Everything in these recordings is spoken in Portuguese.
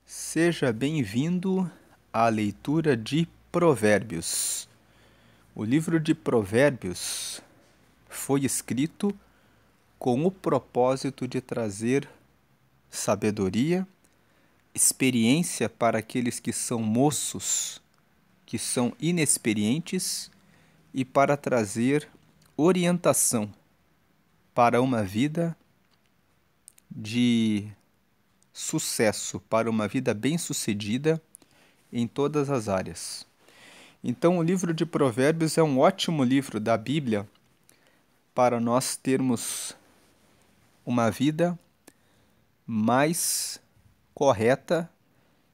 Seja bem-vindo à leitura de Provérbios. O livro de Provérbios foi escrito com o propósito de trazer sabedoria, experiência para aqueles que são moços, que são inexperientes, e para trazer orientação para uma vida de sucesso, para uma vida bem-sucedida em todas as áreas. Então, o livro de Provérbios é um ótimo livro da Bíblia para nós termos uma vida mais correta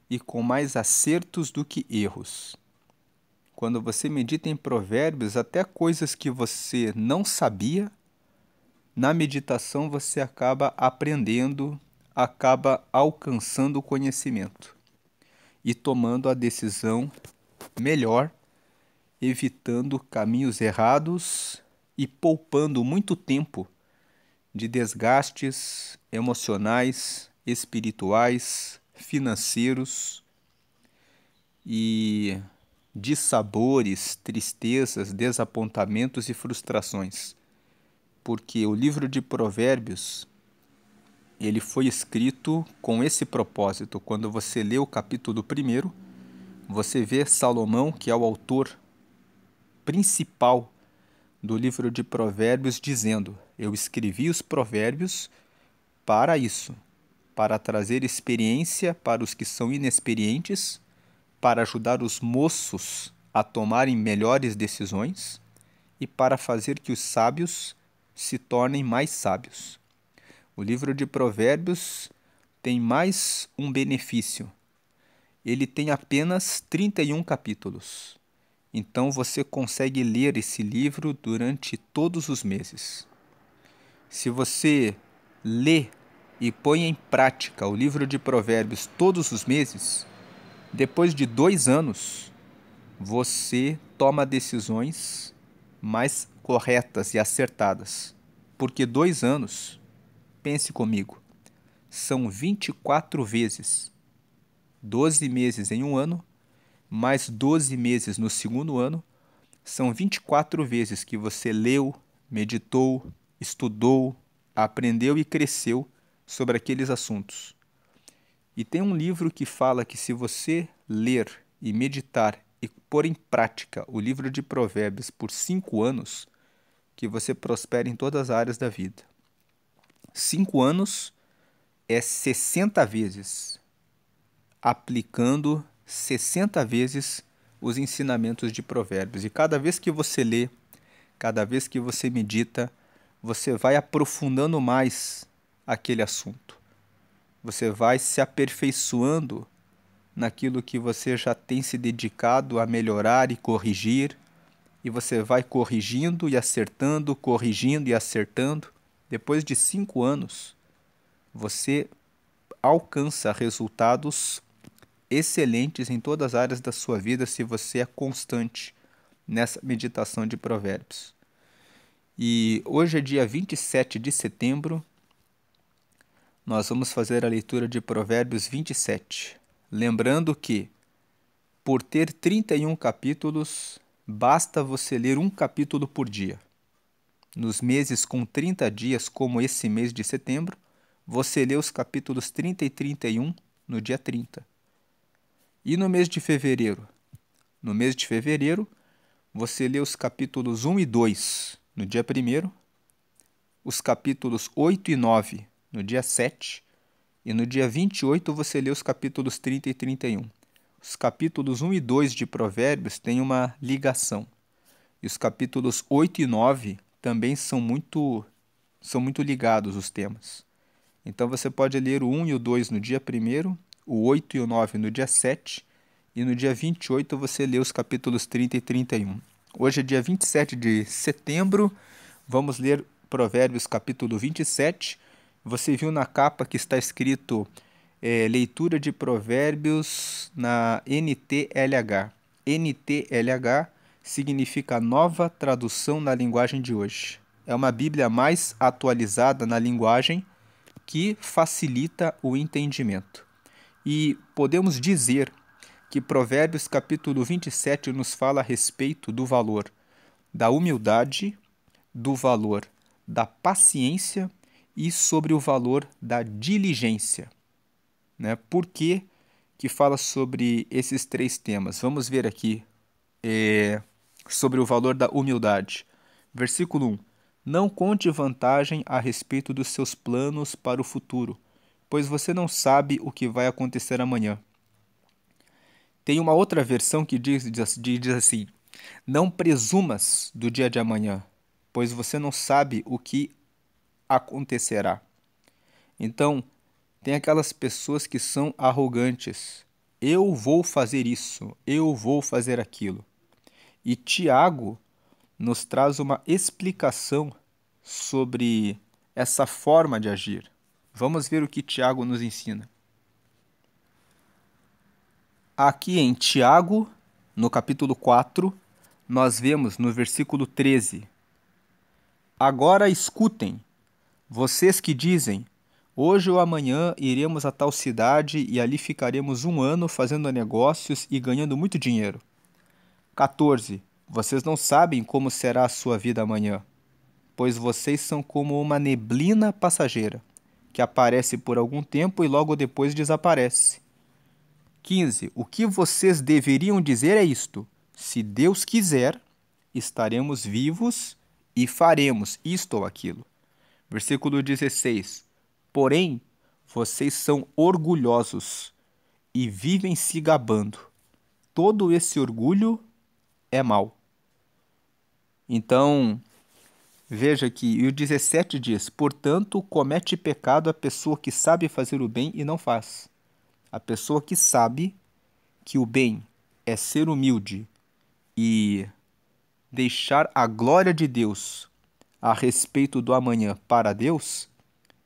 e com mais acertos do que erros. Quando você medita em Provérbios, até coisas que você não sabia, na meditação você acaba aprendendo, acaba alcançando o conhecimento e tomando a decisão melhor, evitando caminhos errados e poupando muito tempo de desgastes emocionais, espirituais, financeiros e dissabores, tristezas, desapontamentos e frustrações. Porque o livro de Provérbios, ele foi escrito com esse propósito. Quando você lê o capítulo 1, você vê Salomão, que é o autor principal do livro de Provérbios, dizendo: eu escrevi os provérbios para isso, para trazer experiência para os que são inexperientes, para ajudar os moços a tomarem melhores decisões e para fazer que os sábios se tornem mais sábios. O livro de Provérbios tem mais um benefício. Ele tem apenas 31 capítulos. Então você consegue ler esse livro durante todos os meses. Se você lê e põe em prática o livro de Provérbios todos os meses, depois de 2 anos, você toma decisões mais corretas e acertadas. Porque 2 anos, pense comigo, são 24 vezes. 12 meses em um ano, mais 12 meses no segundo ano, são 24 vezes que você leu, meditou, estudou, aprendeu e cresceu sobre aqueles assuntos. E tem um livro que fala que se você ler e meditar e pôr em prática o livro de Provérbios por 5 anos, que você prospera em todas as áreas da vida. 5 anos é 60 vezes, aplicando 60 vezes os ensinamentos de Provérbios. E cada vez que você lê, cada vez que você medita, você vai aprofundando mais aquele assunto. Você vai se aperfeiçoando naquilo que você já tem se dedicado a melhorar e corrigir, e você vai corrigindo e acertando, corrigindo e acertando. Depois de 5 anos, você alcança resultados excelentes em todas as áreas da sua vida se você é constante nessa meditação de Provérbios. E hoje é dia 27 de setembro, nós vamos fazer a leitura de Provérbios 27. Lembrando que, por ter 31 capítulos, basta você ler um capítulo por dia. Nos meses com 30 dias, como esse mês de setembro, você lê os capítulos 30 e 31 no dia 30. E no mês de fevereiro? No mês de fevereiro, você lê os capítulos 1 e 2 no dia 1º, os capítulos 8 e 9 no dia 7, e no dia 28 você lê os capítulos 30 e 31. Os capítulos 1 e 2 de Provérbios têm uma ligação. E os capítulos 8 e 9 também são muito ligados os temas. Então você pode ler o 1 e o 2 no dia 1º, o 8 e o 9 no dia 7, e no dia 28 você lê os capítulos 30 e 31. Hoje é dia 27 de setembro, vamos ler Provérbios capítulo 27. Você viu na capa que está escrito leitura de Provérbios na NTLH. NTLH significa Nova Tradução na Linguagem de Hoje. É uma Bíblia mais atualizada na linguagem que facilita o entendimento. E podemos dizer que Provérbios capítulo 27 nos fala a respeito do valor da humildade, do valor da paciência e sobre o valor da diligência, né? Por que fala sobre esses três temas? Vamos ver aqui sobre o valor da humildade. Versículo 1. Não conte vantagem a respeito dos seus planos para o futuro, pois você não sabe o que vai acontecer amanhã. Tem uma outra versão que diz assim: não presumas do dia de amanhã, pois você não sabe o que acontecerá. Então, tem aquelas pessoas que são arrogantes. Eu vou fazer isso, eu vou fazer aquilo. E Tiago nos traz uma explicação sobre essa forma de agir. Vamos ver o que Tiago nos ensina. Aqui em Tiago, no capítulo 4, nós vemos no versículo 13: agora escutem, vocês que dizem, hoje ou amanhã iremos a tal cidade e ali ficaremos 1 ano fazendo negócios e ganhando muito dinheiro. 14. Vocês não sabem como será a sua vida amanhã, pois vocês são como uma neblina passageira, que aparece por algum tempo e logo depois desaparece. 15. O que vocês deveriam dizer é isto: se Deus quiser, estaremos vivos e faremos isto ou aquilo. Versículo 16. Porém, vocês são orgulhosos e vivem se gabando. Todo esse orgulho é mau. Então, veja que o 17 diz: portanto, comete pecado a pessoa que sabe fazer o bem e não faz. A pessoa que sabe que o bem é ser humilde e deixar a glória de Deus a respeito do amanhã para Deus,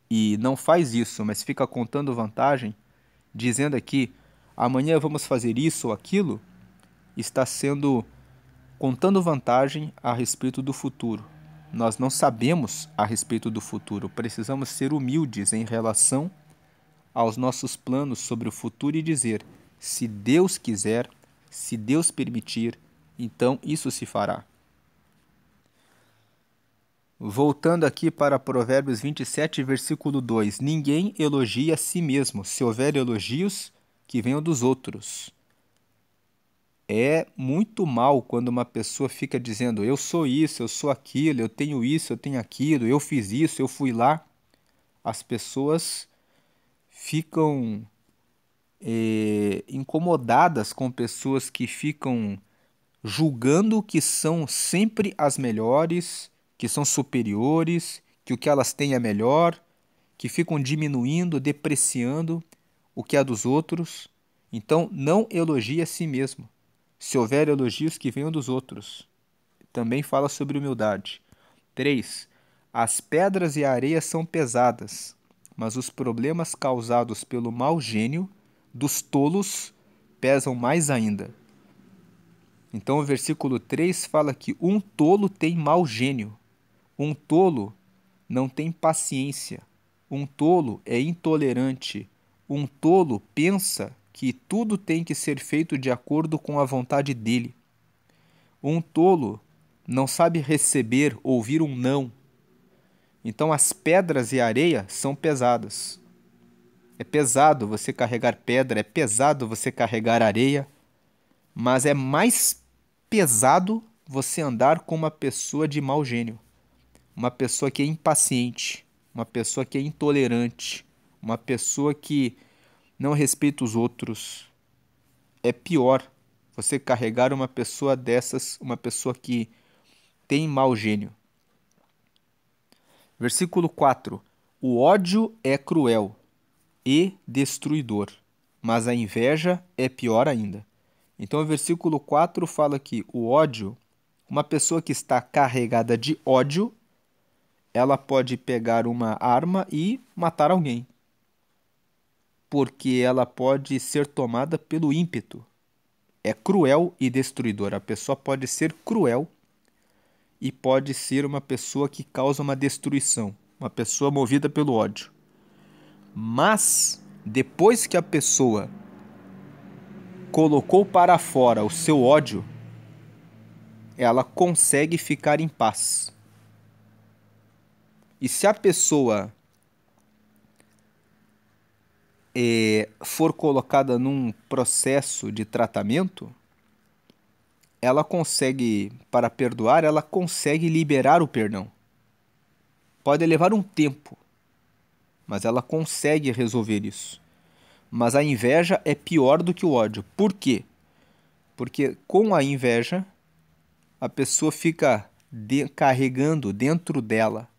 e não faz isso, mas fica contando vantagem, dizendo aqui, amanhã vamos fazer isso ou aquilo, está sendo contando vantagem a respeito do futuro. Nós não sabemos a respeito do futuro, precisamos ser humildes em relação aos nossos planos sobre o futuro e dizer, se Deus quiser, se Deus permitir, então isso se fará. Voltando aqui para Provérbios 27, versículo 2. Ninguém elogia a si mesmo. Se houver elogios, que venham dos outros. É muito mal quando uma pessoa fica dizendo, eu sou isso, eu sou aquilo, eu tenho isso, eu tenho aquilo, eu fiz isso, eu fui lá. As pessoas ficam incomodadas com pessoas que ficam julgando que são sempre as melhores, que são superiores, que o que elas têm é melhor, que ficam diminuindo, depreciando o que é dos outros. Então, não elogie a si mesmo. Se houver elogios, que venham dos outros. Também fala sobre humildade. 3. As pedras e a areia são pesadas, mas os problemas causados pelo mau gênio dos tolos pesam mais ainda. Então o versículo 3 fala que um tolo tem mau gênio, um tolo não tem paciência, um tolo é intolerante, um tolo pensa que tudo tem que ser feito de acordo com a vontade dele. Um tolo não sabe receber, ouvir um não. Então as pedras e a areia são pesadas. É pesado você carregar pedra, é pesado você carregar areia, mas é mais pesado você andar com uma pessoa de mau gênio, uma pessoa que é impaciente, uma pessoa que é intolerante, uma pessoa que não respeita os outros. É pior você carregar uma pessoa dessas, uma pessoa que tem mau gênio. Versículo 4. O ódio é cruel e destruidor, mas a inveja é pior ainda. Então, o versículo 4 fala que o ódio, uma pessoa que está carregada de ódio, ela pode pegar uma arma e matar alguém, porque ela pode ser tomada pelo ímpeto. É cruel e destruidor. A pessoa pode ser cruel e pode ser uma pessoa que causa uma destruição, uma pessoa movida pelo ódio. Mas depois que a pessoa colocou para fora o seu ódio, ela consegue ficar em paz. E se a pessoa for colocada num processo de tratamento, ela consegue, para perdoar, ela consegue liberar o perdão. Pode levar um tempo, mas ela consegue resolver isso. Mas a inveja é pior do que o ódio. Por quê? Porque com a inveja, a pessoa fica carregando dentro dela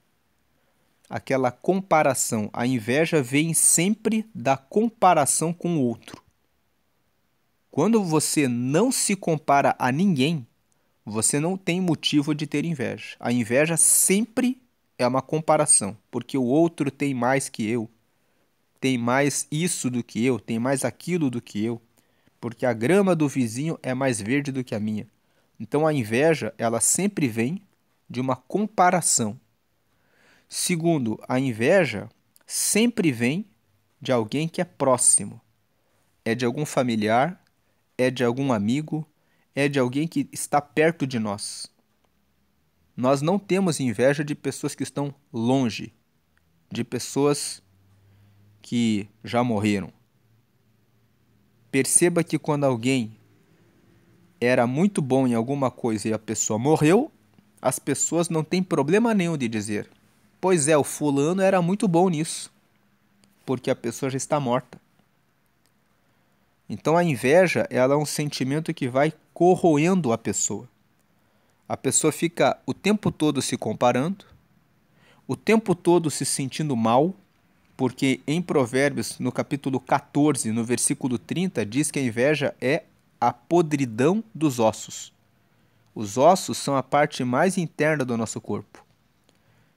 aquela comparação. A inveja vem sempre da comparação com o outro. Quando você não se compara a ninguém, você não tem motivo de ter inveja. A inveja sempre é uma comparação, porque o outro tem mais que eu, tem mais isso do que eu, tem mais aquilo do que eu, porque a grama do vizinho é mais verde do que a minha. Então a inveja, ela sempre vem de uma comparação. Segundo, a inveja sempre vem de alguém que é próximo. É de algum familiar, é de algum amigo, é de alguém que está perto de nós. Nós não temos inveja de pessoas que estão longe, de pessoas que já morreram. Perceba que quando alguém era muito bom em alguma coisa e a pessoa morreu, as pessoas não têm problema nenhum de dizer: pois é, o fulano era muito bom nisso, porque a pessoa já está morta. Então a inveja, ela é um sentimento que vai corroendo a pessoa. A pessoa fica o tempo todo se comparando, o tempo todo se sentindo mal, porque em Provérbios, no capítulo 14, no versículo 30, diz que a inveja é a podridão dos ossos. Os ossos são a parte mais interna do nosso corpo.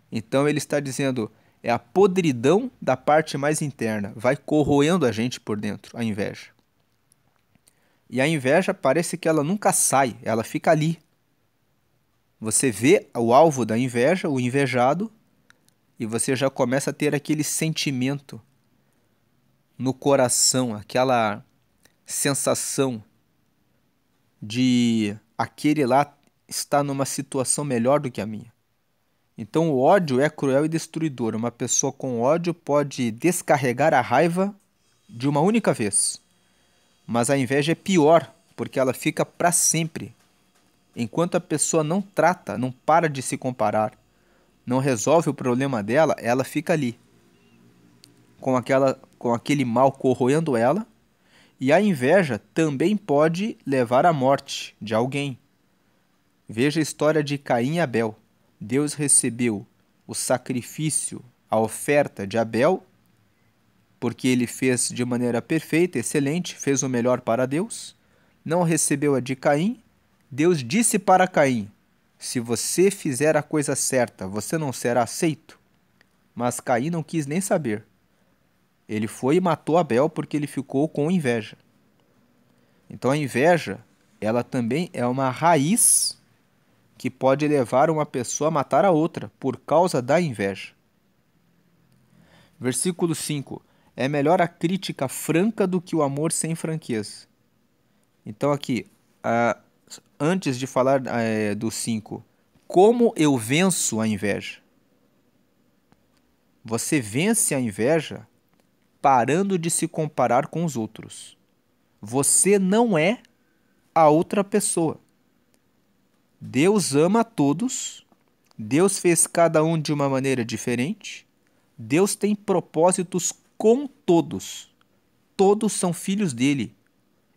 Então ele está dizendo, é a podridão da parte mais interna, vai corroendo a gente por dentro, a inveja. E a inveja parece que ela nunca sai, ela fica ali. Você vê o alvo da inveja, o invejado, e você já começa a ter aquele sentimento no coração, aquela sensação de aquele lá está numa situação melhor do que a minha. Então o ódio é cruel e destruidor. Uma pessoa com ódio pode descarregar a raiva de uma única vez. Mas a inveja é pior, porque ela fica para sempre. Enquanto a pessoa não trata, não para de se comparar, não resolve o problema dela, ela fica ali, com aquele mal corroendo ela. E a inveja também pode levar à morte de alguém. Veja a história de Caim e Abel. Deus recebeu o sacrifício, a oferta de Abel, porque ele fez de maneira perfeita, excelente, fez o melhor para Deus. Não recebeu a de Caim. Deus disse para Caim: se você fizer a coisa certa, você não será aceito. Mas Caim não quis nem saber. Ele foi e matou Abel porque ele ficou com inveja. Então a inveja, ela também é uma raiz que pode levar uma pessoa a matar a outra por causa da inveja. Versículo 5. É melhor a crítica franca do que o amor sem franqueza. Então aqui, antes de falar do 5, como eu venço a inveja? Você vence a inveja parando de se comparar com os outros. Você não é a outra pessoa. Deus ama a todos, Deus fez cada um de uma maneira diferente, Deus tem propósitos com todos. Todos são filhos dele.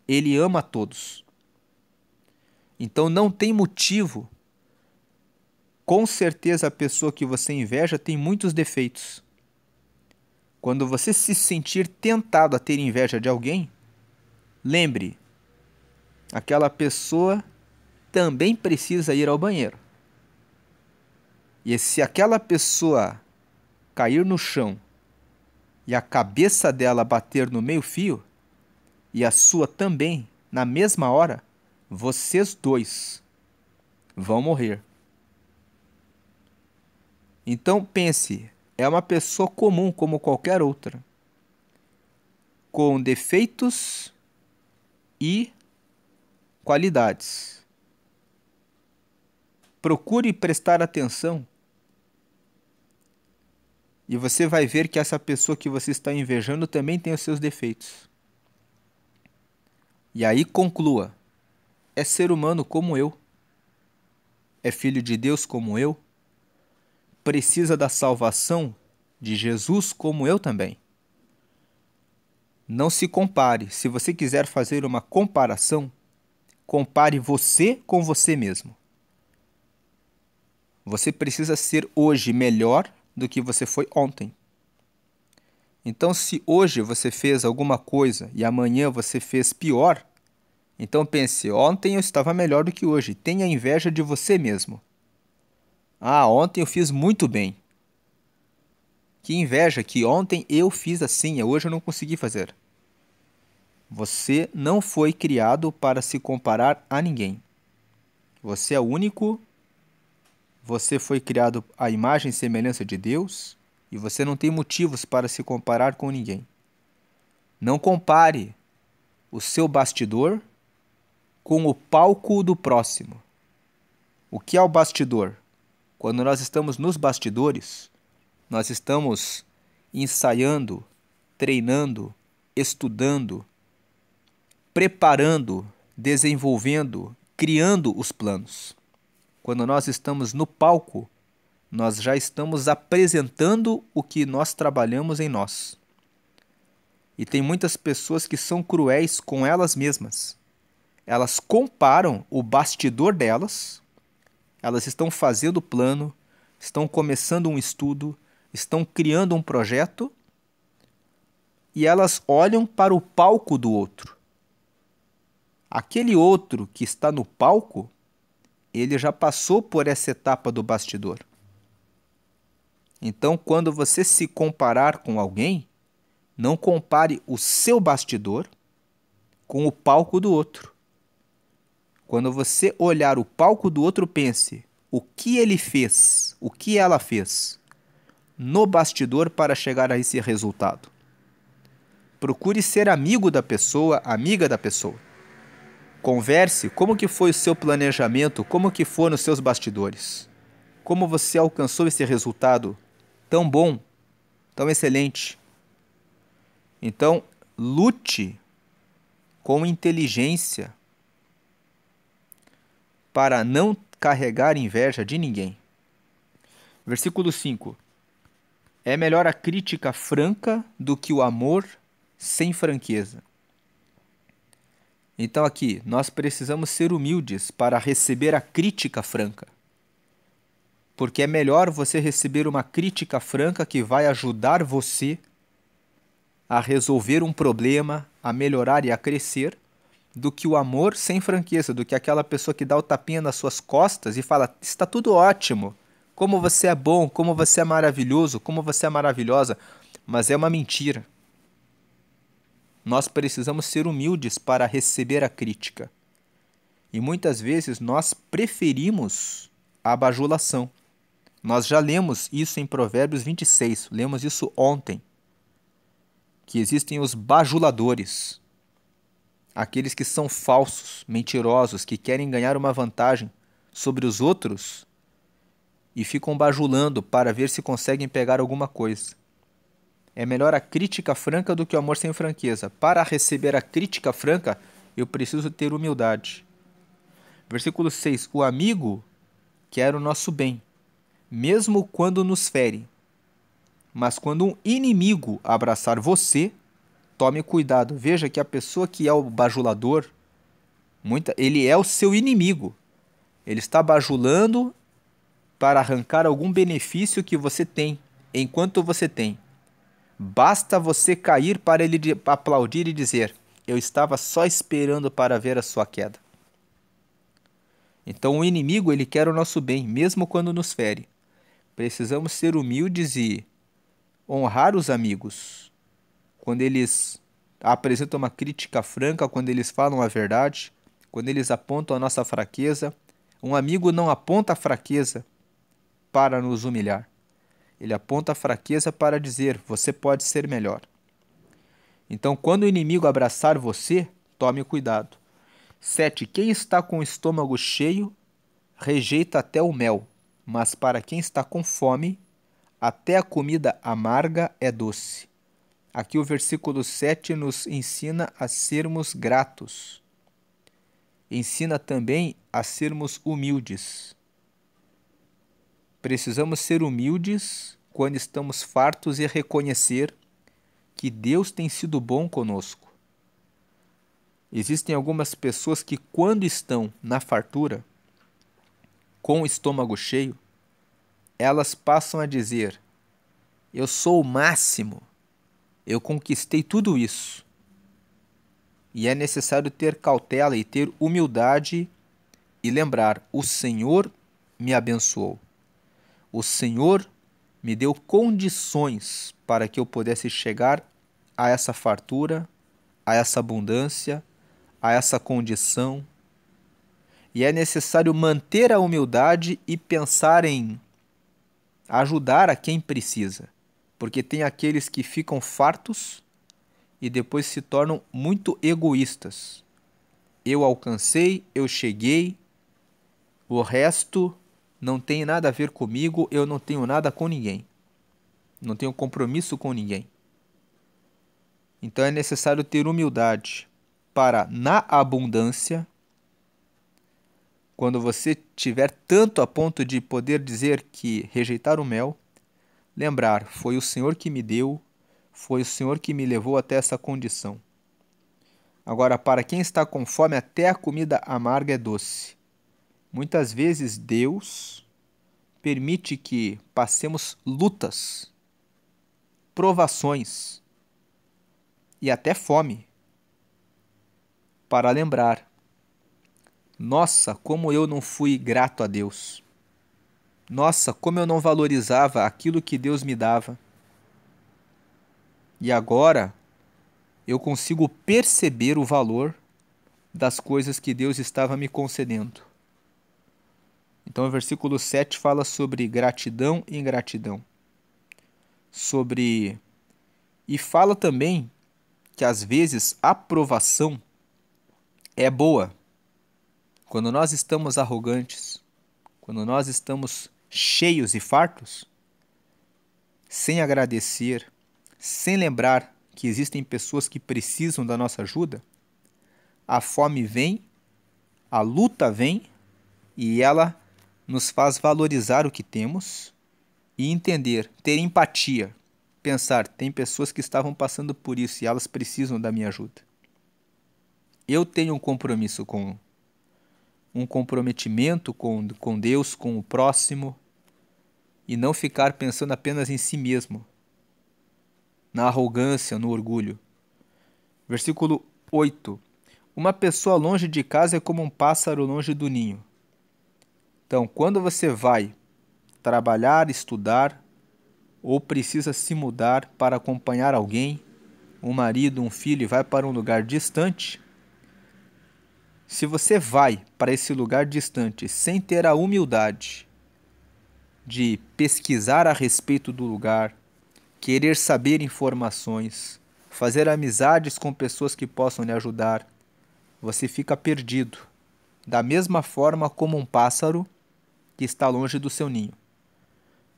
Ele ama a todos. Então não tem motivo. Com certeza a pessoa que você inveja tem muitos defeitos. Quando você se sentir tentado a ter inveja de alguém, lembre, aquela pessoa também precisa ir ao banheiro. E se aquela pessoa cair no chão e a cabeça dela bater no meio-fio, e a sua também, na mesma hora, vocês dois vão morrer. Então pense, é uma pessoa comum como qualquer outra. com defeitos e qualidades. Procure prestar atenção e você vai ver que essa pessoa que você está invejando também tem os seus defeitos. E aí conclua: é ser humano como eu, é filho de Deus como eu, precisa da salvação de Jesus como eu também. Não se compare. Se você quiser fazer uma comparação, compare você com você mesmo. Você precisa ser hoje melhor do que você foi ontem. Então, se hoje você fez alguma coisa e amanhã você fez pior, então pense: ontem eu estava melhor do que hoje. Tenha inveja de você mesmo. Ah, ontem eu fiz muito bem. Que inveja que ontem eu fiz assim, hoje eu não consegui fazer. Você não foi criado para se comparar a ninguém. Você é único, você foi criado à imagem e semelhança de Deus e você não tem motivos para se comparar com ninguém. Não compare o seu bastidor com o palco do próximo. O que é o bastidor? Quando nós estamos nos bastidores, nós estamos ensaiando, treinando, estudando, preparando, desenvolvendo, criando os planos. Quando nós estamos no palco, nós já estamos apresentando o que nós trabalhamos em nós. E tem muitas pessoas que são cruéis com elas mesmas. Elas comparam o bastidor delas, elas estão fazendo o plano, estão começando um estudo, estão criando um projeto e elas olham para o palco do outro. Aquele outro que está no palco, ele já passou por essa etapa do bastidor. Então, quando você se comparar com alguém, não compare o seu bastidor com o palco do outro. Quando você olhar o palco do outro, pense: o que ele fez, o que ela fez no bastidor para chegar a esse resultado. Procure ser amigo da pessoa, amiga da pessoa. Converse como que foi o seu planejamento, como que foram os seus bastidores. Como você alcançou esse resultado tão bom, tão excelente. Então, lute com inteligência para não carregar inveja de ninguém. Versículo 5. É melhor a crítica franca do que o amor sem franqueza. Então aqui, nós precisamos ser humildes para receber a crítica franca. Porque é melhor você receber uma crítica franca que vai ajudar você a resolver um problema, a melhorar e a crescer, do que o amor sem franqueza, do que aquela pessoa que dá o tapinha nas suas costas e fala: está tudo ótimo, como você é bom, como você é maravilhoso, como você é maravilhosa, mas é uma mentira. Nós precisamos ser humildes para receber a crítica. E muitas vezes nós preferimos a bajulação. Nós já lemos isso em Provérbios 26, lemos isso ontem, que existem os bajuladores, aqueles que são falsos, mentirosos, que querem ganhar uma vantagem sobre os outros e ficam bajulando para ver se conseguem pegar alguma coisa. É melhor a crítica franca do que o amor sem franqueza. Para receber a crítica franca, eu preciso ter humildade. Versículo 6. O amigo quer o nosso bem, mesmo quando nos fere. Mas quando um inimigo abraçar você, tome cuidado. Veja que a pessoa que é o bajulador, ele é o seu inimigo. Ele está bajulando para arrancar algum benefício que você tem, enquanto você tem. Basta você cair para ele aplaudir e dizer: eu estava só esperando para ver a sua queda. Então o inimigo, ele quer o nosso bem, mesmo quando nos fere. Precisamos ser humildes e honrar os amigos. Quando eles apresentam uma crítica franca, quando eles falam a verdade, quando eles apontam a nossa fraqueza. Um amigo não aponta a fraqueza para nos humilhar. Ele aponta a fraqueza para dizer: você pode ser melhor. Então, quando o inimigo abraçar você, tome cuidado. 7. Quem está com o estômago cheio, rejeita até o mel, mas para quem está com fome, até a comida amarga é doce. Aqui o versículo 7 nos ensina a sermos gratos. Ensina também a sermos humildes. Precisamos ser humildes quando estamos fartos e reconhecer que Deus tem sido bom conosco. Existem algumas pessoas que, quando estão na fartura, com o estômago cheio, elas passam a dizer: eu sou o máximo, eu conquistei tudo isso. E é necessário ter cautela e ter humildade e lembrar: o Senhor me abençoou. O Senhor me deu condições para que eu pudesse chegar a essa fartura, a essa abundância, a essa condição. E é necessário manter a humildade e pensar em ajudar a quem precisa, porque tem aqueles que ficam fartos e depois se tornam muito egoístas. Eu alcancei, eu cheguei, o resto não tem nada a ver comigo, eu não tenho nada com ninguém. Não tenho compromisso com ninguém. Então é necessário ter humildade para, na abundância, quando você tiver tanto a ponto de poder dizer que rejeitar o mel, lembrar: foi o Senhor que me deu, foi o Senhor que me levou até essa condição. Agora, para quem está com fome, até a comida amarga é doce. Muitas vezes Deus permite que passemos lutas, provações e até fome, para lembrar: nossa, como eu não fui grato a Deus. Nossa, como eu não valorizava aquilo que Deus me dava. E agora eu consigo perceber o valor das coisas que Deus estava me concedendo. Então o versículo 7 fala sobre gratidão e ingratidão. E fala também que às vezes a provação é boa. Quando nós estamos arrogantes, quando nós estamos cheios e fartos, sem agradecer, sem lembrar que existem pessoas que precisam da nossa ajuda, a fome vem, a luta vem e ela nos faz valorizar o que temos e entender, ter empatia, pensar: tem pessoas que estavam passando por isso e elas precisam da minha ajuda. Eu tenho um comprometimento com Deus, com o próximo, e não ficar pensando apenas em si mesmo, na arrogância, no orgulho. Versículo 8. Uma pessoa longe de casa é como um pássaro longe do ninho. Então, quando você vai trabalhar, estudar, ou precisa se mudar para acompanhar alguém, um marido, um filho, e vai para um lugar distante, se você vai para esse lugar distante sem ter a humildade de pesquisar a respeito do lugar, querer saber informações, fazer amizades com pessoas que possam lhe ajudar, você fica perdido, da mesma forma como um pássaro que está longe do seu ninho.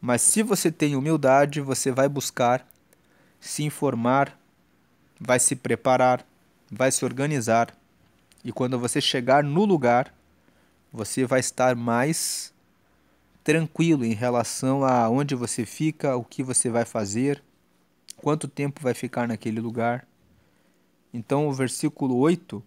Mas se você tem humildade, você vai buscar se informar, vai se preparar, vai se organizar, e quando você chegar no lugar, você vai estar mais tranquilo em relação a onde você fica, o que você vai fazer, quanto tempo vai ficar naquele lugar. Então o versículo 8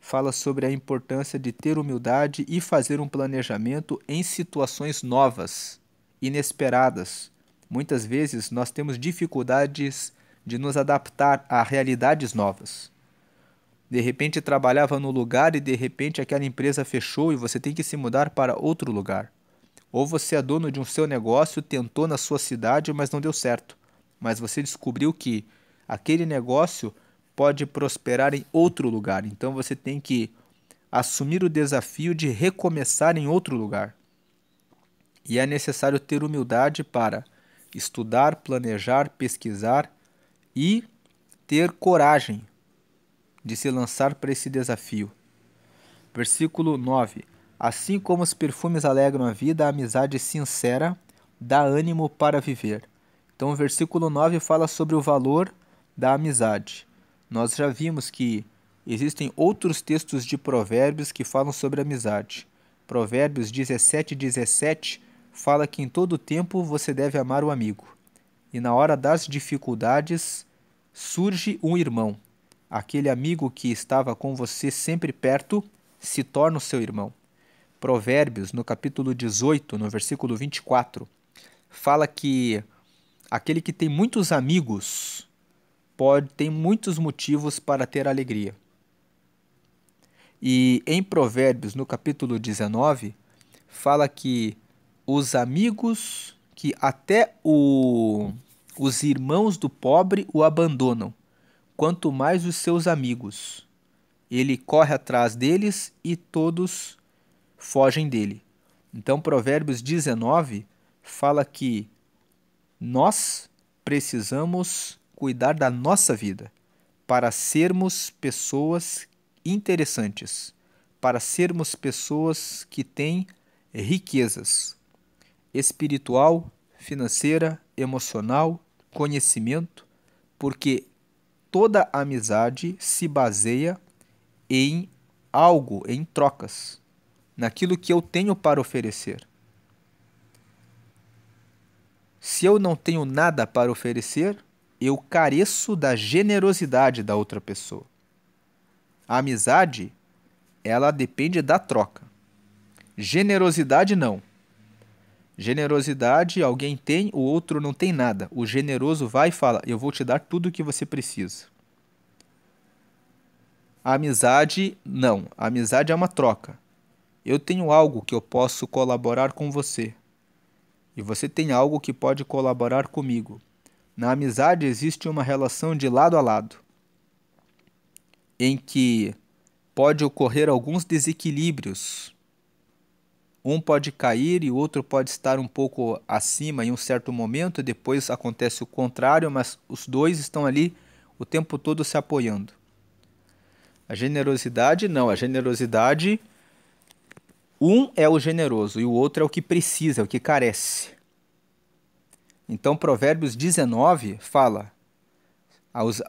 fala sobre a importância de ter humildade e fazer um planejamento em situações novas, inesperadas. Muitas vezes nós temos dificuldades de nos adaptar a realidades novas. De repente trabalhava no lugar e de repente aquela empresa fechou e você tem que se mudar para outro lugar. Ou você é dono de um seu negócio, tentou na sua cidade, mas não deu certo. Mas você descobriu que aquele negócio pode prosperar em outro lugar. Então você tem que assumir o desafio de recomeçar em outro lugar. E é necessário ter humildade para estudar, planejar, pesquisar e ter coragem de se lançar para esse desafio. Versículo 9. Assim como os perfumes alegram a vida, a amizade sincera dá ânimo para viver. Então o versículo 9 fala sobre o valor da amizade. Nós já vimos que existem outros textos de Provérbios que falam sobre amizade. Provérbios 17:17 fala que em todo tempo você deve amar o amigo. E na hora das dificuldades surge um irmão. Aquele amigo que estava com você sempre perto se torna o seu irmão. Provérbios, no capítulo 18, no versículo 24, fala que aquele que tem muitos amigos tem muitos motivos para ter alegria. E em Provérbios, no capítulo 19, fala que os amigos, que até os irmãos do pobre o abandonam, quanto mais os seus amigos. Ele corre atrás deles e todos fogem dele. Então, Provérbios 19 fala que nós precisamos cuidar da nossa vida para sermos pessoas interessantes, para sermos pessoas que têm riquezas espiritual, financeira, emocional, conhecimento, porque toda amizade se baseia em algo, em trocas, naquilo que eu tenho para oferecer. Se eu não tenho nada para oferecer, eu careço da generosidade da outra pessoa. A amizade, ela depende da troca. Generosidade não. Generosidade, alguém tem, o outro não tem nada. O generoso vai e fala, eu vou te dar tudo o que você precisa. A amizade, não. A amizade é uma troca. Eu tenho algo que eu posso colaborar com você. E você tem algo que pode colaborar comigo. Na amizade existe uma relação de lado a lado, em que pode ocorrer alguns desequilíbrios. Um pode cair e o outro pode estar um pouco acima em um certo momento, e depois acontece o contrário, mas os dois estão ali o tempo todo se apoiando. A generosidade não, a generosidade, um é o generoso e o outro é o que precisa, é o que carece. Então Provérbios 19 fala,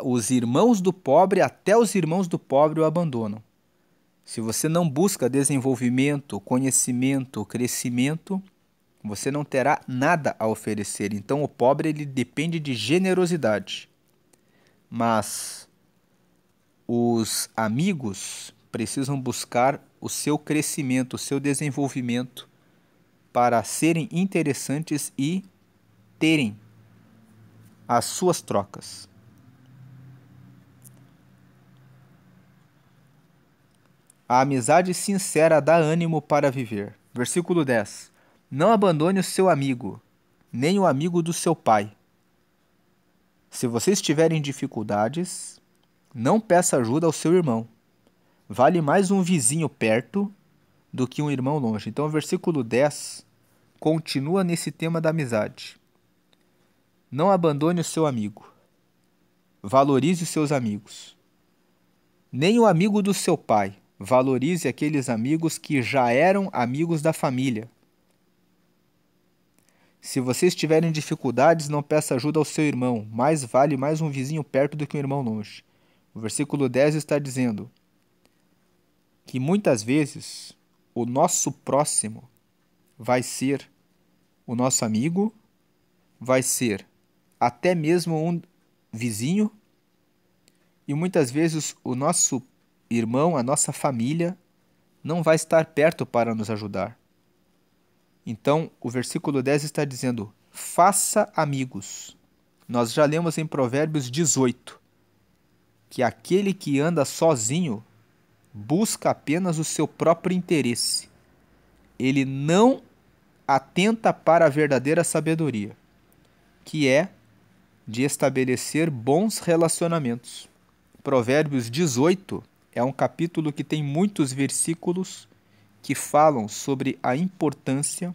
os irmãos do pobre, até os irmãos do pobre o abandonam. Se você não busca desenvolvimento, conhecimento, crescimento, você não terá nada a oferecer. Então o pobre ele depende de generosidade. Mas os amigos precisam buscar o seu crescimento, o seu desenvolvimento para serem interessantes e terem as suas trocas. A amizade sincera dá ânimo para viver. Versículo 10. Não abandone o seu amigo, nem o amigo do seu pai. Se vocês tiverem dificuldades, não peça ajuda ao seu irmão. Vale mais um vizinho perto do que um irmão longe. Então, o versículo 10 continua nesse tema da amizade. Não abandone o seu amigo. Valorize os seus amigos. Nem o amigo do seu pai. Valorize aqueles amigos que já eram amigos da família. Se vocês tiverem dificuldades, não peça ajuda ao seu irmão. Mais vale mais um vizinho perto do que um irmão longe. O versículo 10 está dizendo que muitas vezes o nosso próximo vai ser o nosso amigo, vai ser até mesmo um vizinho, e muitas vezes o nosso irmão, a nossa família, não vai estar perto para nos ajudar. Então, o versículo 10 está dizendo, faça amigos. Nós já lemos em Provérbios 18, que aquele que anda sozinho busca apenas o seu próprio interesse. Ele não atenta para a verdadeira sabedoria, que é de estabelecer bons relacionamentos. Provérbios 18 é um capítulo que tem muitos versículos que falam sobre a importância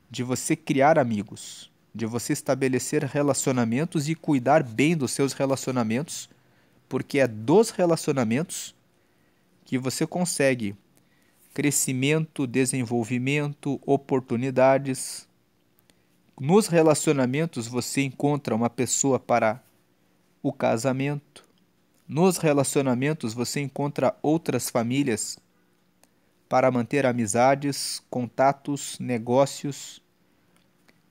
de você criar amigos, de você estabelecer relacionamentos e cuidar bem dos seus relacionamentos, porque é dos relacionamentos que você consegue crescimento, desenvolvimento, oportunidades. Nos relacionamentos você encontra uma pessoa para o casamento. Nos relacionamentos você encontra outras famílias para manter amizades, contatos, negócios,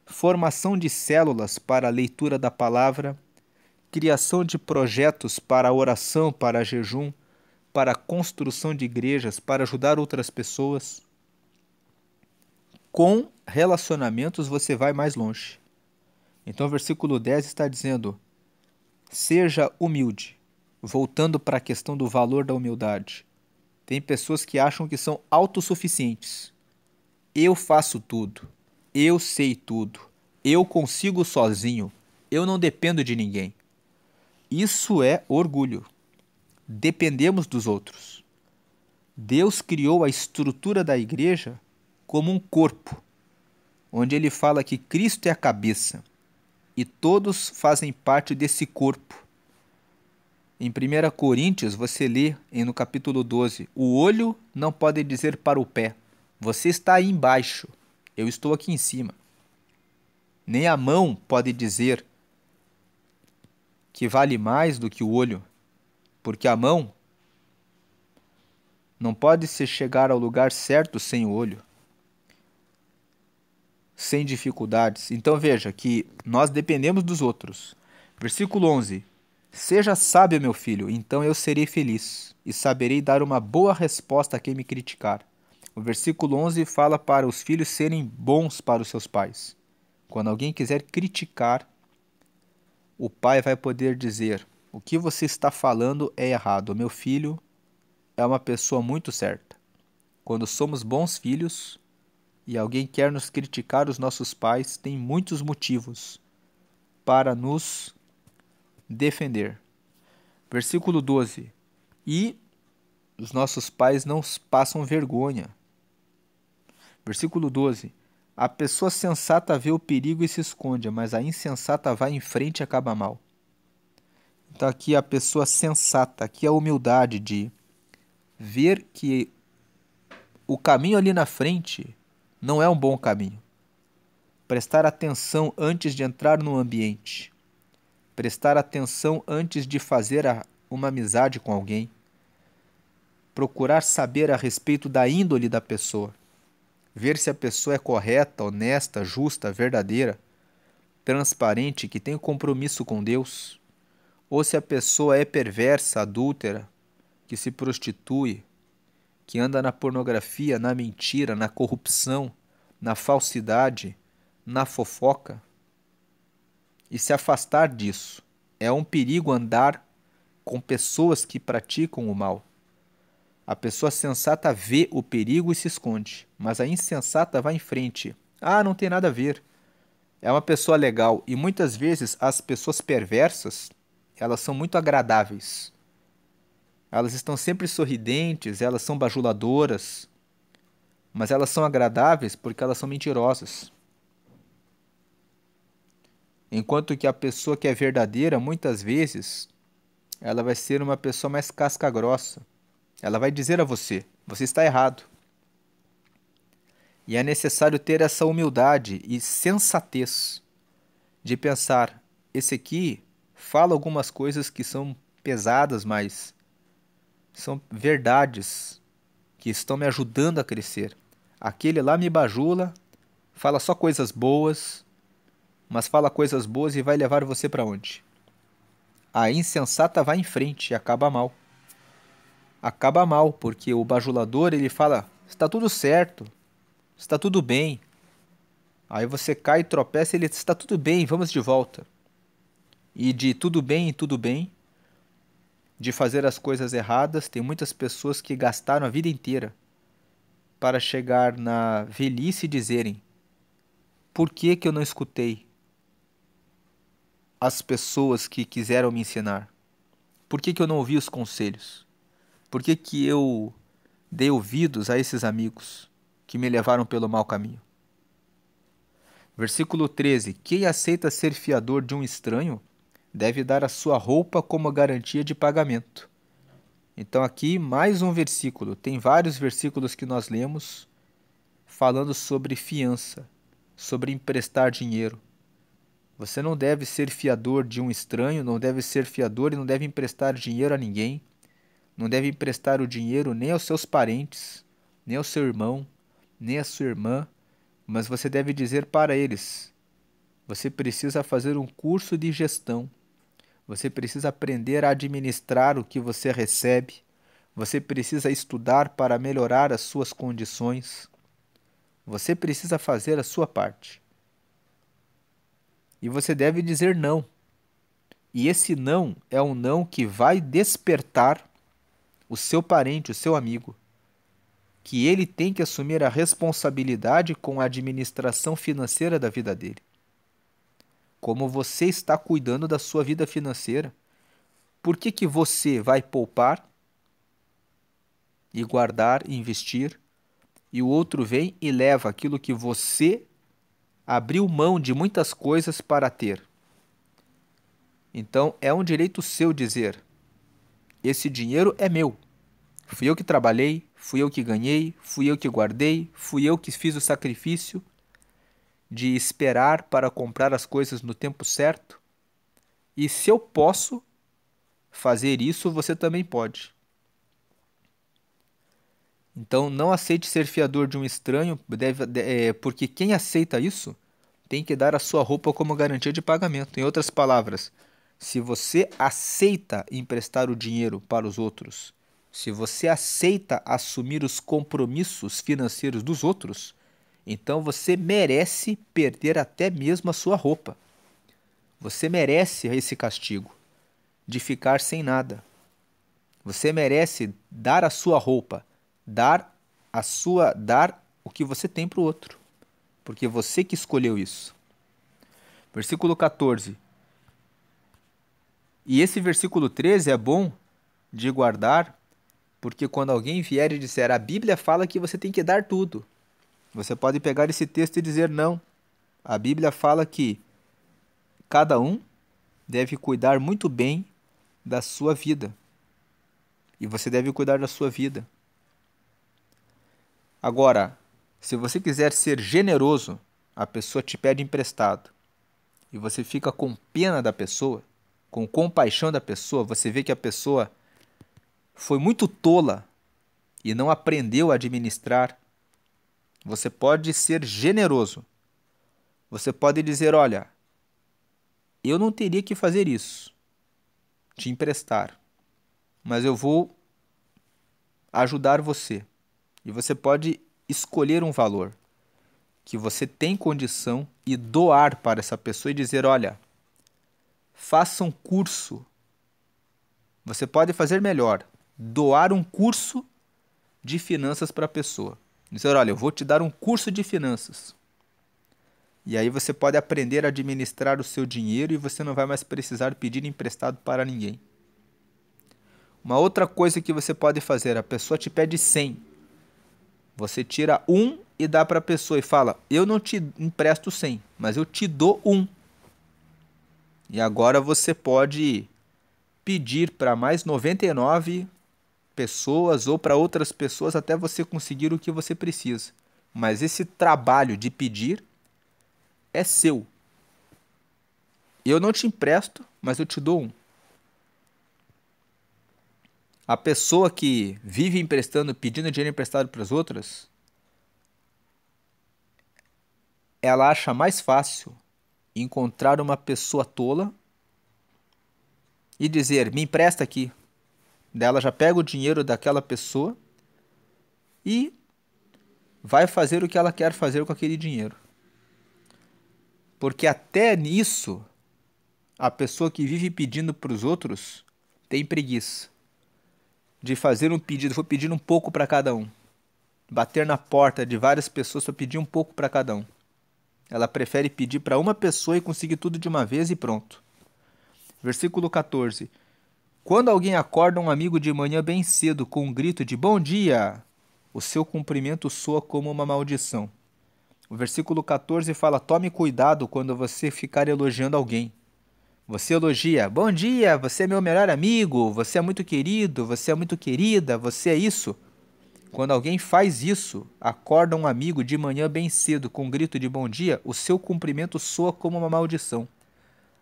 formação de células para a leitura da palavra, criação de projetos para a oração, para jejum, para a construção de igrejas, para ajudar outras pessoas. Com relacionamentos você vai mais longe. Então o versículo 10 está dizendo: seja humilde, voltando para a questão do valor da humildade. Tem pessoas que acham que são autossuficientes. Eu faço tudo, eu sei tudo, eu consigo sozinho, eu não dependo de ninguém. Isso é orgulho. Dependemos dos outros. Deus criou a estrutura da igreja como um corpo, onde ele fala que Cristo é a cabeça e todos fazem parte desse corpo. Em 1 Coríntios, você lê no capítulo 12, o olho não pode dizer para o pé, você está aí embaixo, eu estou aqui em cima. Nem a mão pode dizer que vale mais do que o olho, porque a mão não pode se chegar ao lugar certo sem o olho, sem dificuldades. Então veja que nós dependemos dos outros. Versículo 11. Seja sábio, meu filho, então eu serei feliz e saberei dar uma boa resposta a quem me criticar. O versículo 11 fala para os filhos serem bons para os seus pais. Quando alguém quiser criticar, o pai vai poder dizer: o que você está falando é errado. Meu filho é uma pessoa muito certa. Quando somos bons filhos e alguém quer nos criticar, os nossos pais têm muitos motivos para nos defender. Versículo 12. E os nossos pais não passam vergonha. Versículo 12. A pessoa sensata vê o perigo e se esconde, mas a insensata vai em frente e acaba mal. Então aqui a pessoa sensata, aqui a humildade de ver que o caminho ali na frente não é um bom caminho. Prestar atenção antes de entrar no ambiente. Prestar atenção antes de fazer uma amizade com alguém. Procurar saber a respeito da índole da pessoa. Ver se a pessoa é correta, honesta, justa, verdadeira, transparente, que tem compromisso com Deus. Ou se a pessoa é perversa, adúltera, que se prostitui, que anda na pornografia, na mentira, na corrupção, na falsidade, na fofoca. E se afastar disso. É um perigo andar com pessoas que praticam o mal. A pessoa sensata vê o perigo e se esconde, mas a insensata vai em frente. Ah, não tem nada a ver. É uma pessoa legal. E muitas vezes as pessoas perversas, elas são muito agradáveis. Elas estão sempre sorridentes, elas são bajuladoras, mas elas são agradáveis porque elas são mentirosas. Enquanto que a pessoa que é verdadeira, muitas vezes, ela vai ser uma pessoa mais casca grossa. Ela vai dizer a você: você está errado. E é necessário ter essa humildade e sensatez de pensar: esse aqui fala algumas coisas que são pesadas, mas são verdades que estão me ajudando a crescer. Aquele lá me bajula, fala só coisas boas, mas fala coisas boas e vai levar você para onde? A insensata vai em frente e acaba mal. Acaba mal, porque o bajulador ele fala: está tudo certo, está tudo bem. Aí você cai e tropeça e ele: está tudo bem, vamos de volta. E de tudo bem em tudo bem, de fazer as coisas erradas, tem muitas pessoas que gastaram a vida inteira para chegar na velhice e dizerem: por que que eu não escutei as pessoas que quiseram me ensinar? Por que que eu não ouvi os conselhos? Por que que eu dei ouvidos a esses amigos que me levaram pelo mau caminho? Versículo 13. Quem aceita ser fiador de um estranho deve dar a sua roupa como garantia de pagamento. Então aqui mais um versículo. Tem vários versículos que nós lemos falando sobre fiança, sobre emprestar dinheiro. Você não deve ser fiador de um estranho, não deve ser fiador e não deve emprestar dinheiro a ninguém. Não deve emprestar o dinheiro nem aos seus parentes, nem ao seu irmão, nem à sua irmã, mas você deve dizer para eles: você precisa fazer um curso de gestão. Você precisa aprender a administrar o que você recebe. Você precisa estudar para melhorar as suas condições. Você precisa fazer a sua parte. E você deve dizer não. E esse não é um não que vai despertar o seu parente, o seu amigo, que ele tem que assumir a responsabilidade com a administração financeira da vida dele. Como você está cuidando da sua vida financeira? Por que que você vai poupar e guardar e investir, e o outro vem e leva aquilo que você abriu mão de muitas coisas para ter? Então é um direito seu dizer: esse dinheiro é meu. Fui eu que trabalhei, fui eu que ganhei, fui eu que guardei, fui eu que fiz o sacrifício de esperar para comprar as coisas no tempo certo. E se eu posso fazer isso, você também pode. Então não aceite ser fiador de um estranho, porque quem aceita isso tem que dar a sua roupa como garantia de pagamento. Em outras palavras, se você aceita emprestar o dinheiro para os outros, se você aceita assumir os compromissos financeiros dos outros, então você merece perder até mesmo a sua roupa. Você merece esse castigo de ficar sem nada. Você merece dar a sua roupa, dar o que você tem para o outro, porque você que escolheu isso. Versículo 14. E esse versículo 13 é bom de guardar, porque quando alguém vier e disser: a Bíblia fala que você tem que dar tudo, você pode pegar esse texto e dizer: não. A Bíblia fala que cada um deve cuidar muito bem da sua vida. E você deve cuidar da sua vida. Agora, se você quiser ser generoso, a pessoa te pede emprestado e você fica com pena da pessoa, com compaixão da pessoa, você vê que a pessoa foi muito tola e não aprendeu a administrar, você pode ser generoso. Você pode dizer: olha, eu não teria que fazer isso, te emprestar, mas eu vou ajudar você. E você pode escolher um valor que você tem condição e doar para essa pessoa e dizer: olha, faça um curso. Você pode fazer melhor, doar um curso de finanças para a pessoa. Dizer: olha, eu vou te dar um curso de finanças. E aí você pode aprender a administrar o seu dinheiro e você não vai mais precisar pedir emprestado para ninguém. Uma outra coisa que você pode fazer: a pessoa te pede 100. Você tira 1 e dá para a pessoa e fala: eu não te empresto 100, mas eu te dou 1. E agora você pode pedir para mais 99 pessoas ou para outras pessoas até você conseguir o que você precisa. Mas esse trabalho de pedir é seu. Eu não te empresto, mas eu te dou 1. A pessoa que vive emprestando, pedindo dinheiro emprestado para as outras, ela acha mais fácil encontrar uma pessoa tola e dizer: me empresta aqui. Daí ela já pega o dinheiro daquela pessoa e vai fazer o que ela quer fazer com aquele dinheiro. Porque até nisso, a pessoa que vive pedindo para os outros tem preguiça de fazer um pedido. Vou pedir um pouco para cada um. Bater na porta de várias pessoas para pedir um pouco para cada um. Ela prefere pedir para uma pessoa e conseguir tudo de uma vez e pronto. Versículo 14. Quando alguém acorda um amigo de manhã bem cedo com um grito de bom dia, o seu cumprimento soa como uma maldição. O versículo 14 fala: tome cuidado quando você ficar elogiando alguém, Você elogia, bom dia, você é meu melhor amigo, você é muito querido, você é muito querida, você é isso. Quando alguém faz isso, acorda um amigo de manhã bem cedo com um grito de bom dia, o seu cumprimento soa como uma maldição.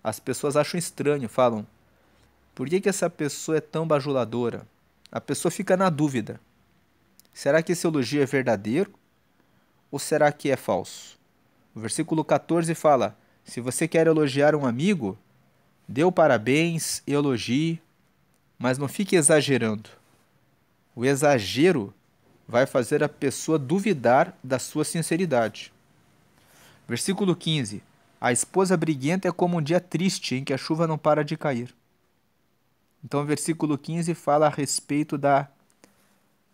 As pessoas acham estranho, falam: por que que essa pessoa é tão bajuladora? A pessoa fica na dúvida: será que esse elogio é verdadeiro ou será que é falso? O versículo 14 fala: se você quer elogiar um amigo, dê o parabéns, elogie, mas não fique exagerando. O exagero vai fazer a pessoa duvidar da sua sinceridade. Versículo 15: a esposa briguenta é como um dia triste em que a chuva não para de cair. Então, o versículo 15 fala a respeito da.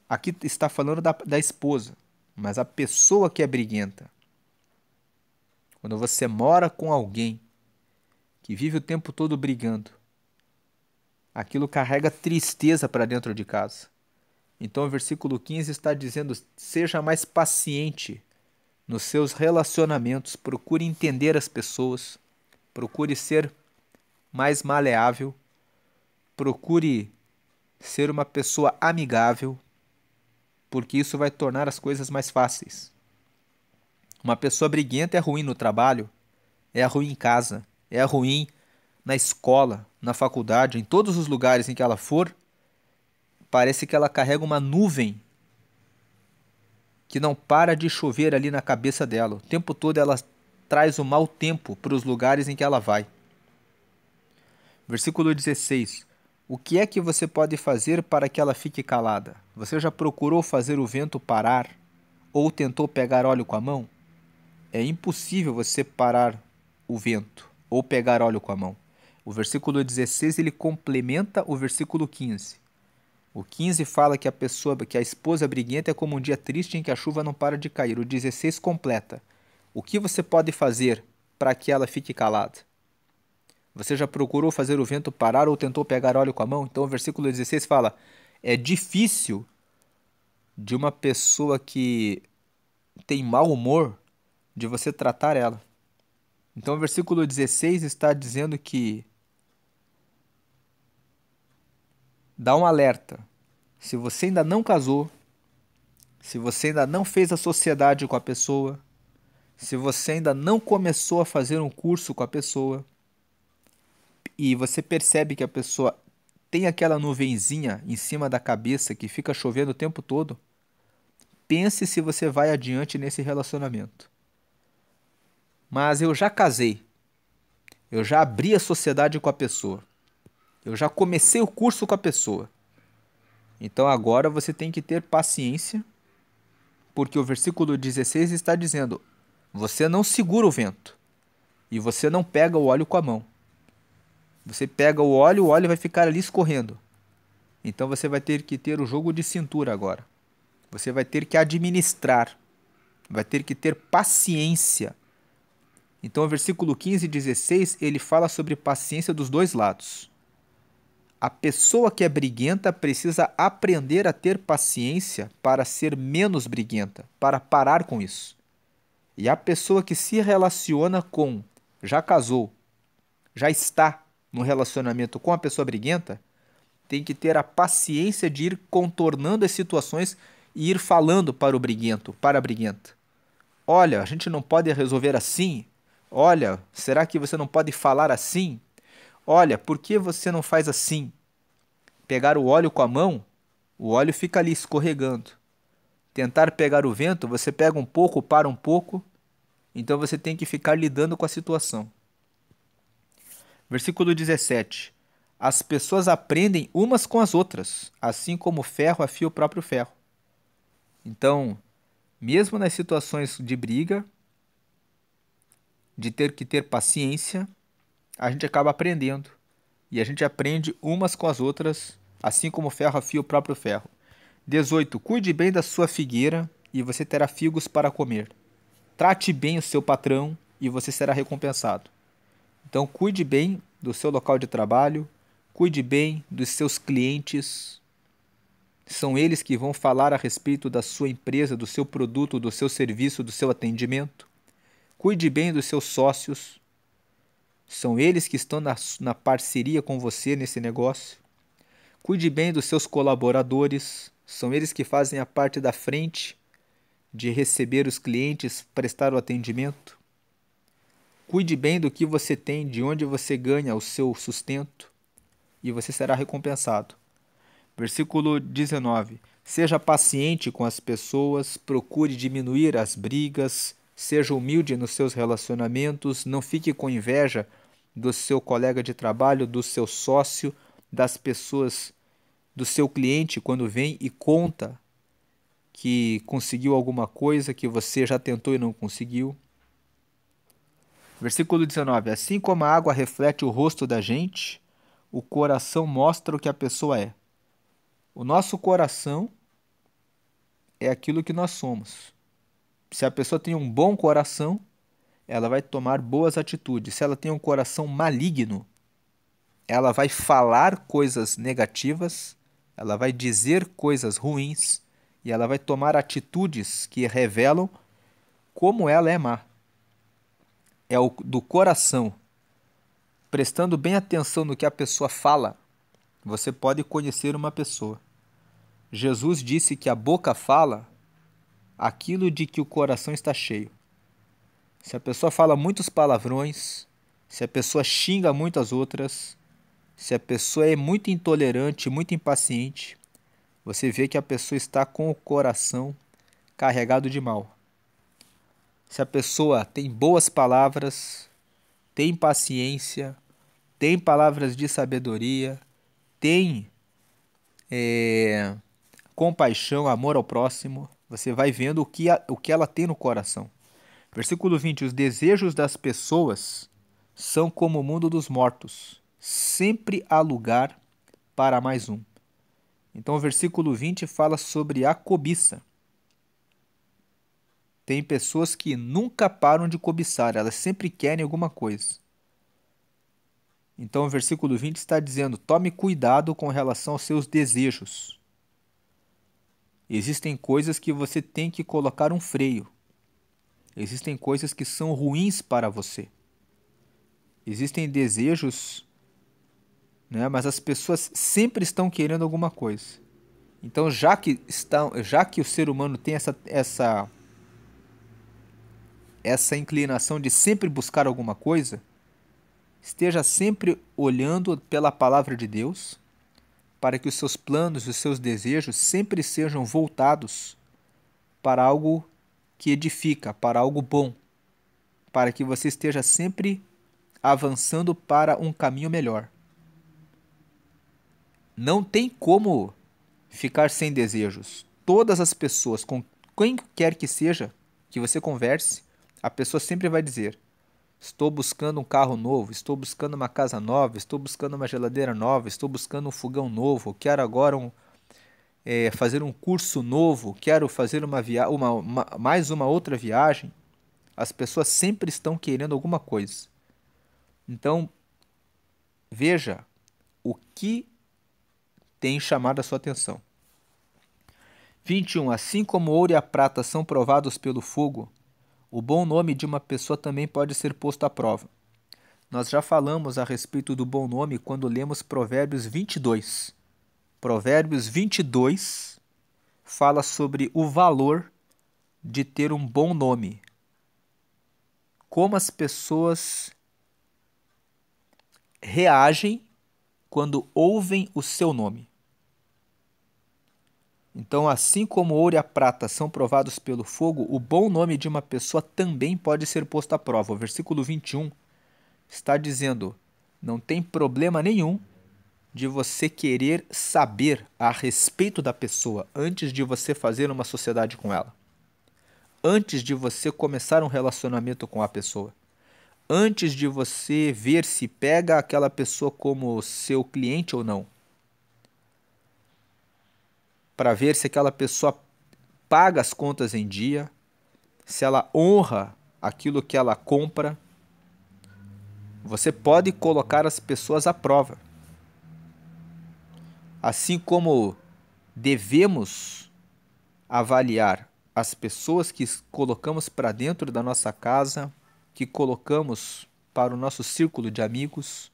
Aqui está falando da esposa, mas a pessoa que é briguenta. Quando você mora com alguém que vive o tempo todo brigando, aquilo carrega tristeza para dentro de casa. Então, o versículo 15 está dizendo: seja mais paciente nos seus relacionamentos, procure entender as pessoas, procure ser mais maleável, procure ser uma pessoa amigável, porque isso vai tornar as coisas mais fáceis. Uma pessoa briguenta é ruim no trabalho, é ruim em casa, é ruim na escola, na faculdade, em todos os lugares em que ela for, parece que ela carrega uma nuvem que não para de chover ali na cabeça dela. O tempo todo ela traz o mau tempo para os lugares em que ela vai. Versículo 16. O que é que você pode fazer para que ela fique calada? Você já procurou fazer o vento parar ou tentou pegar óleo com a mão? É impossível você parar o vento ou pegar óleo com a mão. O versículo 16 ele complementa o versículo 15. O 15 fala que a esposa briguenta é como um dia triste em que a chuva não para de cair. O 16 completa: o que você pode fazer para que ela fique calada? Você já procurou fazer o vento parar ou tentou pegar óleo com a mão? Então o versículo 16 fala: é difícil de uma pessoa que tem mau humor de você tratar ela. Então o versículo 16 está dizendo que dá um alerta. Se você ainda não casou, se você ainda não fez a sociedade com a pessoa, se você ainda não começou a fazer um curso com a pessoa, e você percebe que a pessoa tem aquela nuvenzinha em cima da cabeça que fica chovendo o tempo todo, pense se você vai adiante nesse relacionamento. Mas eu já casei, eu já abri a sociedade com a pessoa, eu já comecei o curso com a pessoa. Então agora você tem que ter paciência, porque o versículo 16 está dizendo: você não segura o vento e você não pega o óleo com a mão. Você pega o óleo vai ficar ali escorrendo. Então você vai ter que ter o jogo de cintura agora. Você vai ter que administrar, vai ter que ter paciência. Então o versículo 15 e 16 ele fala sobre paciência dos dois lados. A pessoa que é briguenta precisa aprender a ter paciência para ser menos briguenta, para parar com isso. E a pessoa que se relaciona com, já casou, já está no relacionamento com a pessoa briguenta, tem que ter a paciência de ir contornando as situações e ir falando para o briguento, para a briguenta. Olha, a gente não pode resolver assim. Olha, será que você não pode falar assim? Olha, por que você não faz assim? Pegar o óleo com a mão, o óleo fica ali escorregando. Tentar pegar o vento, você pega um pouco, para um pouco, então você tem que ficar lidando com a situação. Versículo 17. As pessoas aprendem umas com as outras, assim como o ferro afia o próprio ferro. Então, mesmo nas situações de briga, de ter que ter paciência, a gente acaba aprendendo. E a gente aprende umas com as outras, assim como o ferro afia o próprio ferro. 18. Cuide bem da sua figueira e você terá figos para comer. Trate bem o seu patrão e você será recompensado. Então, cuide bem do seu local de trabalho, cuide bem dos seus clientes. São eles que vão falar a respeito da sua empresa, do seu produto, do seu serviço, do seu atendimento. Cuide bem dos seus sócios. São eles que estão na parceria com você nesse negócio. Cuide bem dos seus colaboradores. São eles que fazem a parte da frente de receber os clientes, prestar o atendimento. Cuide bem do que você tem, de onde você ganha o seu sustento, e você será recompensado. Versículo 19. Seja paciente com as pessoas, procure diminuir as brigas, seja humilde nos seus relacionamentos, não fique com inveja do seu colega de trabalho, do seu sócio, das pessoas, do seu cliente quando vem e conta que conseguiu alguma coisa que você já tentou e não conseguiu. Versículo 19. Assim como a água reflete o rosto da gente, o coração mostra o que a pessoa é. O nosso coração é aquilo que nós somos. Se a pessoa tem um bom coração, ela vai tomar boas atitudes. Se ela tem um coração maligno, ela vai falar coisas negativas, ela vai dizer coisas ruins e ela vai tomar atitudes que revelam como ela é má. É o do coração. Prestando bem atenção no que a pessoa fala, você pode conhecer uma pessoa. Jesus disse que a boca fala aquilo de que o coração está cheio. Se a pessoa fala muitos palavrões, se a pessoa xinga muitas outras, se a pessoa é muito intolerante, muito impaciente, você vê que a pessoa está com o coração carregado de mal. Se a pessoa tem boas palavras, tem paciência, tem palavras de sabedoria, tem compaixão, amor ao próximo, você vai vendo o que ela tem no coração. Versículo 20. Os desejos das pessoas são como o mundo dos mortos. Sempre há lugar para mais um. Então o versículo 20 fala sobre a cobiça. Tem pessoas que nunca param de cobiçar, elas sempre querem alguma coisa. Então o versículo 20 está dizendo: tome cuidado com relação aos seus desejos. Existem coisas que você tem que colocar um freio. Existem coisas que são ruins para você. Existem desejos, né? Mas as pessoas sempre estão querendo alguma coisa. Então, já que o ser humano tem essa inclinação de sempre buscar alguma coisa, esteja sempre olhando pela palavra de Deus, para que os seus planos e os seus desejos sempre sejam voltados para algo que edifica, para algo bom, para que você esteja sempre avançando para um caminho melhor. Não tem como ficar sem desejos. Todas as pessoas, com quem quer que seja que você converse, a pessoa sempre vai dizer: estou buscando um carro novo, estou buscando uma casa nova, estou buscando uma geladeira nova, estou buscando um fogão novo, quero agora fazer um curso novo, quero fazer mais uma outra viagem. As pessoas sempre estão querendo alguma coisa. Então, veja o que tem chamado a sua atenção. 21. Assim como o ouro e a prata são provados pelo fogo, o bom nome de uma pessoa também pode ser posto à prova. Nós já falamos a respeito do bom nome quando lemos Provérbios 22. Provérbios 22 fala sobre o valor de ter um bom nome. Como as pessoas reagem quando ouvem o seu nome. Então, assim como o ouro e a prata são provados pelo fogo, o bom nome de uma pessoa também pode ser posto à prova. O versículo 21 está dizendo: não tem problema nenhum de você querer saber a respeito da pessoa antes de você fazer uma sociedade com ela. Antes de você começar um relacionamento com a pessoa. Antes de você ver se pega aquela pessoa como seu cliente ou não. Para ver se aquela pessoa paga as contas em dia, se ela honra aquilo que ela compra. Você pode colocar as pessoas à prova. Assim como devemos avaliar as pessoas que colocamos para dentro da nossa casa, que colocamos para o nosso círculo de amigos.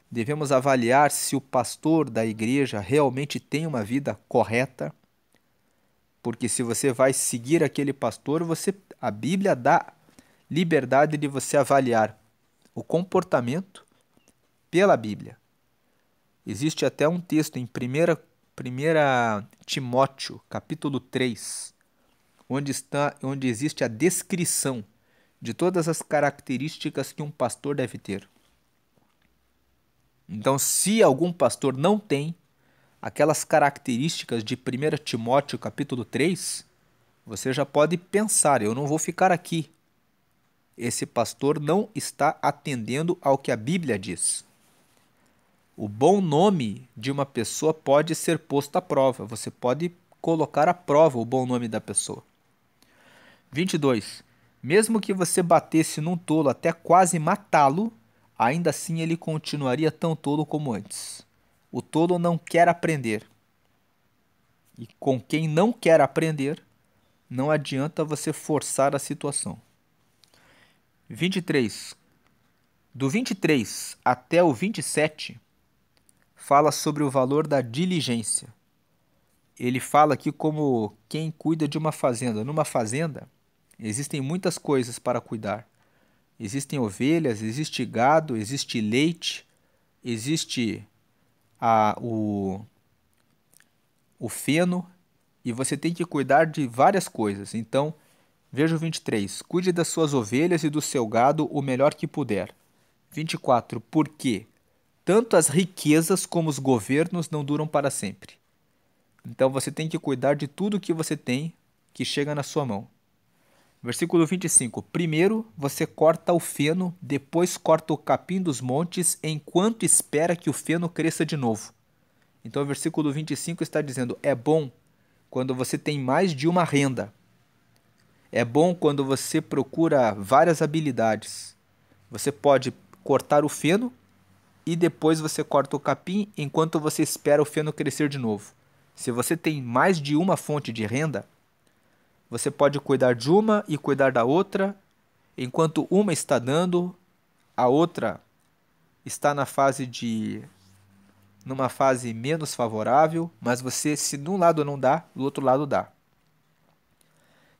Devemos avaliar se o pastor da igreja realmente tem uma vida correta, porque se você vai seguir aquele pastor, a Bíblia dá liberdade de você avaliar o comportamento pela Bíblia. Existe até um texto em 1 Timóteo, capítulo 3, onde existe a descrição de todas as características que um pastor deve ter. Então, se algum pastor não tem aquelas características de 1 Timóteo capítulo 3, você já pode pensar, eu não vou ficar aqui. Esse pastor não está atendendo ao que a Bíblia diz. O bom nome de uma pessoa pode ser posto à prova. Você pode colocar à prova o bom nome da pessoa. 22. Mesmo que você batesse num tolo até quase matá-lo, ainda assim ele continuaria tão tolo como antes. O tolo não quer aprender. E com quem não quer aprender, não adianta você forçar a situação. 23. Do 23 até o 27, fala sobre o valor da diligência. Ele fala aqui como quem cuida de uma fazenda. Numa fazenda, existem muitas coisas para cuidar. Existem ovelhas, existe gado, existe leite, existe o feno, e você tem que cuidar de várias coisas. Então, veja o 23. Cuide das suas ovelhas e do seu gado o melhor que puder. 24. Porque tanto as riquezas como os governos não duram para sempre. Então, você tem que cuidar de tudo que você tem que chega na sua mão. Versículo 25. Primeiro você corta o feno, depois corta o capim dos montes, enquanto espera que o feno cresça de novo. Então o versículo 25 está dizendo, é bom quando você tem mais de uma renda. É bom quando você procura várias habilidades. Você pode cortar o feno e depois você corta o capim enquanto você espera o feno crescer de novo. Se você tem mais de uma fonte de renda, você pode cuidar de uma e cuidar da outra, enquanto uma está dando, a outra está numa fase menos favorável, mas você, se de um lado não dá, do outro lado dá.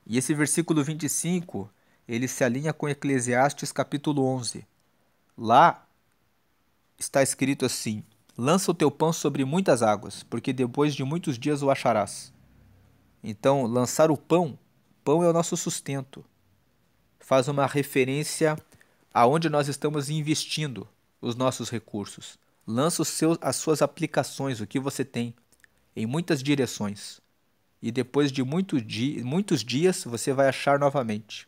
E esse versículo 25, ele se alinha com Eclesiastes capítulo 11. Lá está escrito assim: lança o teu pão sobre muitas águas, porque depois de muitos dias o acharás. Então, lançar o pão, pão é o nosso sustento. Faz uma referência aonde nós estamos investindo os nossos recursos. Lança as suas aplicações, o que você tem, em muitas direções. E depois de muitos dias, você vai achar novamente.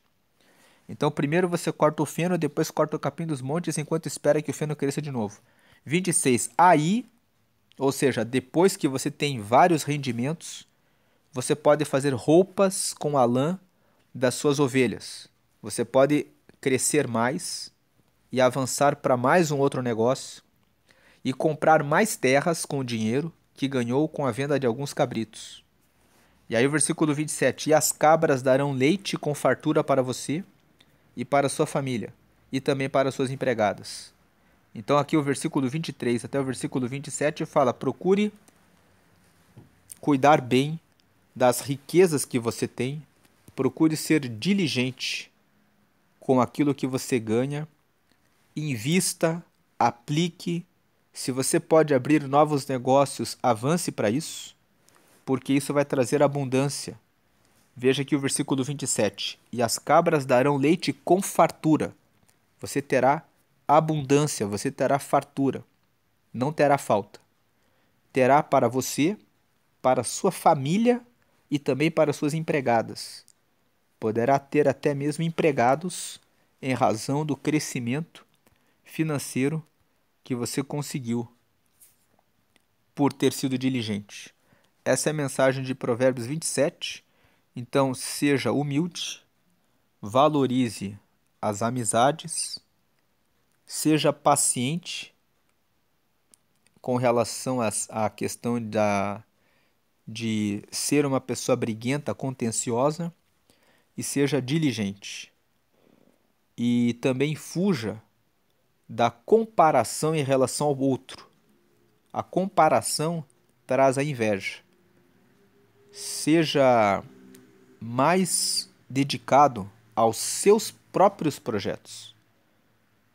Então, primeiro você corta o feno, depois corta o capim dos montes, enquanto espera que o feno cresça de novo. 26. Aí, ou seja, depois que você tem vários rendimentos, você pode fazer roupas com a lã das suas ovelhas. Você pode crescer mais e avançar para mais um outro negócio e comprar mais terras com o dinheiro que ganhou com a venda de alguns cabritos. E aí o versículo 27. E as cabras darão leite com fartura para você e para sua família, e também para suas empregadas. Então aqui o versículo 23 até o versículo 27 fala: procure cuidar bem das riquezas que você tem, procure ser diligente com aquilo que você ganha, invista, aplique. Se você pode abrir novos negócios, avance para isso, porque isso vai trazer abundância. Veja aqui o versículo 27. E as cabras darão leite com fartura. Você terá abundância, você terá fartura. Não terá falta. Terá para você, para sua família e também para suas empregadas. Poderá ter até mesmo empregados em razão do crescimento financeiro que você conseguiu por ter sido diligente. Essa é a mensagem de Provérbios 27. Então, seja humilde, valorize as amizades, seja paciente com relação à questão de ser uma pessoa briguenta, contenciosa, e seja diligente. E também fuja da comparação em relação ao outro. A comparação traz a inveja. Seja mais dedicado aos seus próprios projetos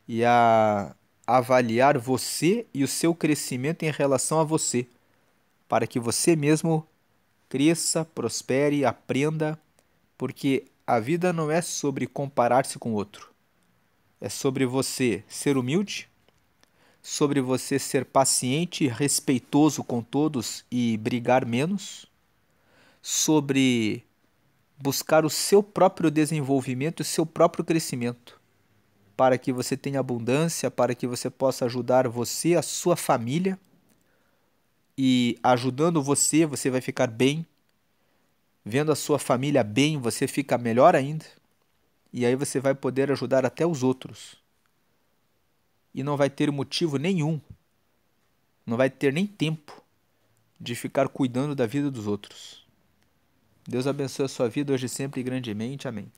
e a avaliar você e o seu crescimento em relação a você, para que você mesmo cresça, prospere, aprenda, porque a vida não é sobre comparar-se com o outro. É sobre você ser humilde, sobre você ser paciente, respeitoso com todos e brigar menos, sobre buscar o seu próprio desenvolvimento e o seu próprio crescimento, para que você tenha abundância, para que você possa ajudar você, a sua família, e ajudando você, você vai ficar bem, vendo a sua família bem, você fica melhor ainda, e aí você vai poder ajudar até os outros. E não vai ter motivo nenhum, não vai ter nem tempo de ficar cuidando da vida dos outros. Deus abençoe a sua vida hoje e sempre grandemente. Amém.